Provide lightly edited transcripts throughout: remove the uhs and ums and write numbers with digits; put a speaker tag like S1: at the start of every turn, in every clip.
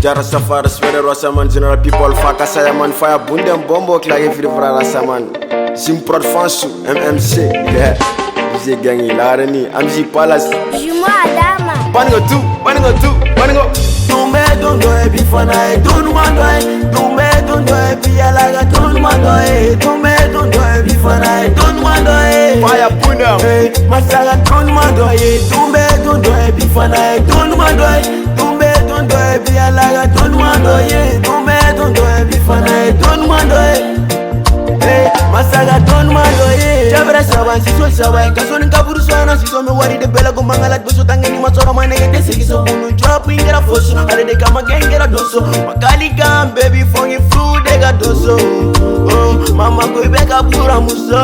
S1: Jara safari sweater rasaman general people faka saya man fire bundem bombo klage free fra rasaman JUMPROD fansu MMC yeah DJ gangi larani amji palace
S2: Jumadama
S1: Bango
S3: Tumbe dondo e bifana e donu mando e Tumbe dondo e biyalaga donu mando e Tumbe dondo e bifana e donu mando e
S1: fire bundem
S3: Masaga donu mando e Tumbe dondo e bifana e donu mando e Tumbe dondo e biyalaga donu mando e Tumbe dondo e bifana e donu mando e Masaga donu mando e Jabra saban si sol saban Kasoni kaburu suana si so me wari de bela go mangalat Boso tangeni masoro manege de segi so bunu Drop ingera foso Ale de kama gengera doso Makali gam baby fongi fru dega doso Oh mama go ibeka pura muso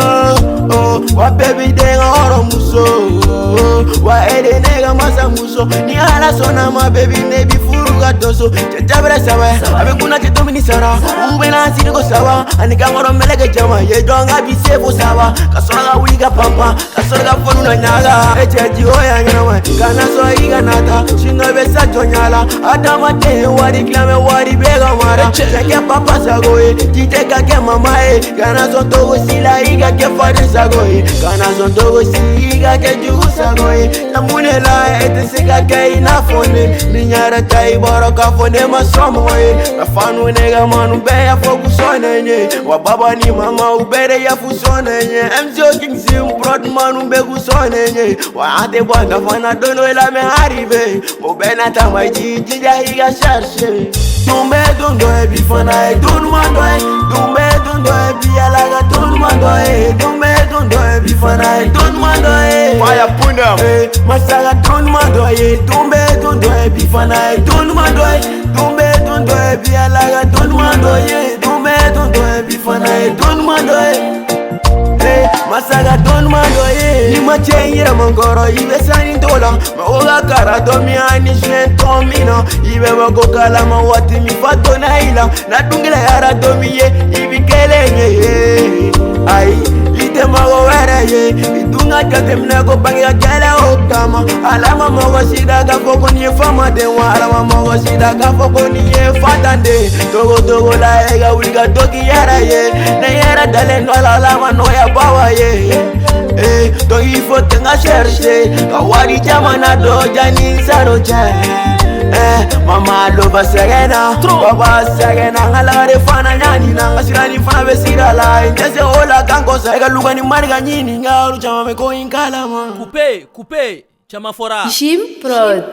S3: Oh wa baby denga oro muso Oh wa ede nega masa muso Ni ala sona ma baby nebi furu ga doso Jabra saban Abe kuna chitomini sara Ube na siri go sawa Anika ngoro melege jama Ye donga bisefo sawa Kasoraga wiga pampa Kasoraga fonu na nyaga Echeji oya nyama Kana so iga nata Shino besa jonyala Adama te wari klame wari bega mara Cheke papa sagoe Titeka ke mamae Kana so togo sila iga ke fari sagoe Kana so togo si iga ke jugu sagoe Namune la ete sika ke inafone Minyara tai boro kafone masomoe Rafanu nega manu beya fokusone nye Wababa ni mama ubere ya fusone nye MCO King JUMPROD manu mbegu sone nye Waate bwanda fana dono ela me arrive Mobena tama jinja higa cherche Tumbe dondo e bifana e donu mando e Tumbe dondo e biyalaga donu mando e Tumbe dondo e bifana e donu mando e
S1: fire bundem
S3: Masaga donu mando e Tumbe dondo e bifana e donu mando e Tumbe dondo e biyalaga donu mando e Tumbe dondo e bifana e donu mando e Masaga donu mando e Ni machengira mangoro ibe sani dola Maoga kara domi ani jwen tomina Ibe wago kala mawati mifato na ila Na dungila yara domi ye ibi kelenye Ay ite mago were ye Idunga jate mnego bangi ya kele okama Alama mogo sida gafoko niye fama denwa Alama mogo sida gafoko niye fatande Togo la ega wilga toki yara ye Na yara dale nola alama noya bawa ye donc il faut tenga chercher Kawari jamana doja ninsaro che Mama loba serena Baba serena Ngalare fana nyani Nanga sirani fana besira la Njese ola kankosa Ega luga ni mariga nyini Ngaru chama meko inkalama
S4: Coupé, chama fora
S2: JUMPROD